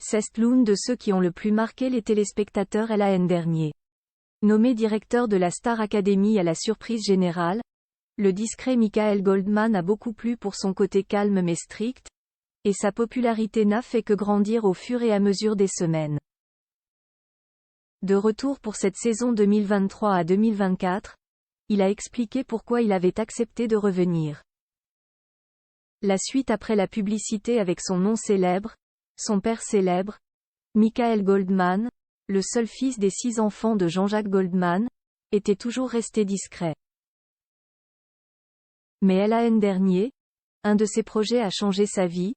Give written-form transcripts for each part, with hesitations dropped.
C'est l'une de ceux qui ont le plus marqué les téléspectateurs l'an dernier. Nommé directeur de la Star Academy à la surprise générale, le discret Michael Goldman a beaucoup plu pour son côté calme mais strict, et sa popularité n'a fait que grandir au fur et à mesure des semaines. De retour pour cette saison 2023 à 2024, il a expliqué pourquoi il avait accepté de revenir. La suite après la publicité avec son nom célèbre, son père célèbre, Michael Goldman, le seul fils des 6 enfants de Jean-Jacques Goldman, était toujours resté discret. Mais l'an dernier, un de ses projets a changé sa vie,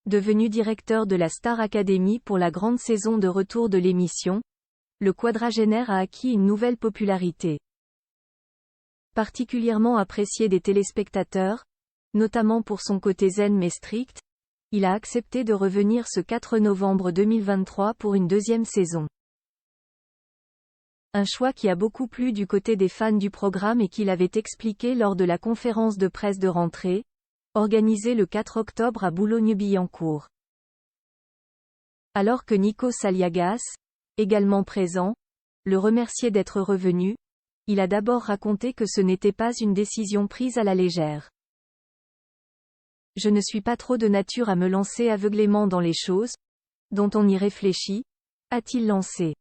devenu directeur de la Star Academy pour la grande saison de retour de l'émission, le quadragénaire a acquis une nouvelle popularité. Particulièrement apprécié des téléspectateurs, notamment pour son côté zen mais strict, il a accepté de revenir ce 4 novembre 2023 pour une deuxième saison. Un choix qui a beaucoup plu du côté des fans du programme et qu'il avait expliqué lors de la conférence de presse de rentrée, organisée le 4 octobre à Boulogne-Billancourt. Alors que Nikos Aliagas, également présent, le remerciait d'être revenu, il a d'abord raconté que ce n'était pas une décision prise à la légère. Je ne suis pas trop de nature à me lancer aveuglément dans les choses, dont on y réfléchit, a-t-il lancé.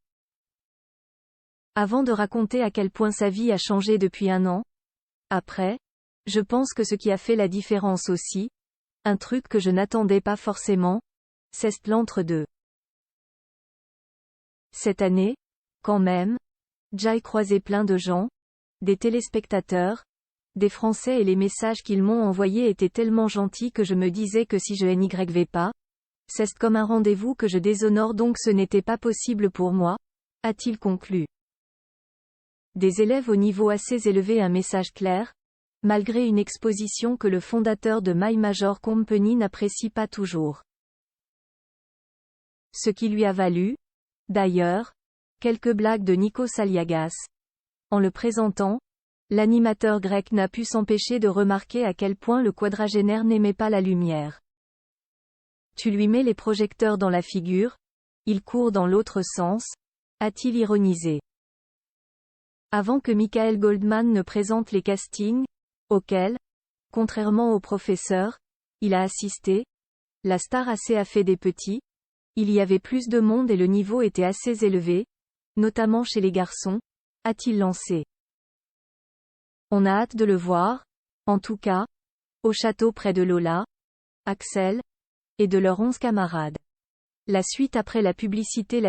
Avant de raconter à quel point sa vie a changé depuis un an. Après, je pense que ce qui a fait la différence aussi, un truc que je n'attendais pas forcément, c'est l'entre-deux. Cette année, quand même, j'ai croisé plein de gens, des téléspectateurs, des Français et les messages qu'ils m'ont envoyés étaient tellement gentils que je me disais que si je n'y vais pas, c'est comme un rendez-vous que je déshonore donc ce n'était pas possible pour moi, a-t-il conclu. Des élèves au niveau assez élevé un message clair, malgré une exposition que le fondateur de My Major Company n'apprécie pas toujours. Ce qui lui a valu, d'ailleurs, quelques blagues de Nikos Aliagas. En le présentant, l'animateur grec n'a pu s'empêcher de remarquer à quel point le quadragénaire n'aimait pas la lumière. Tu lui mets les projecteurs dans la figure, il court dans l'autre sens, a-t-il ironisé. Avant que Michael Goldman ne présente les castings, auxquels, contrairement au professeur, il a assisté, la star assez a fait des petits, il y avait plus de monde et le niveau était assez élevé, notamment chez les garçons, a-t-il lancé. On a hâte de le voir, en tout cas, au château près de Lola, Axel, et de leurs 11 camarades. La suite après la publicité.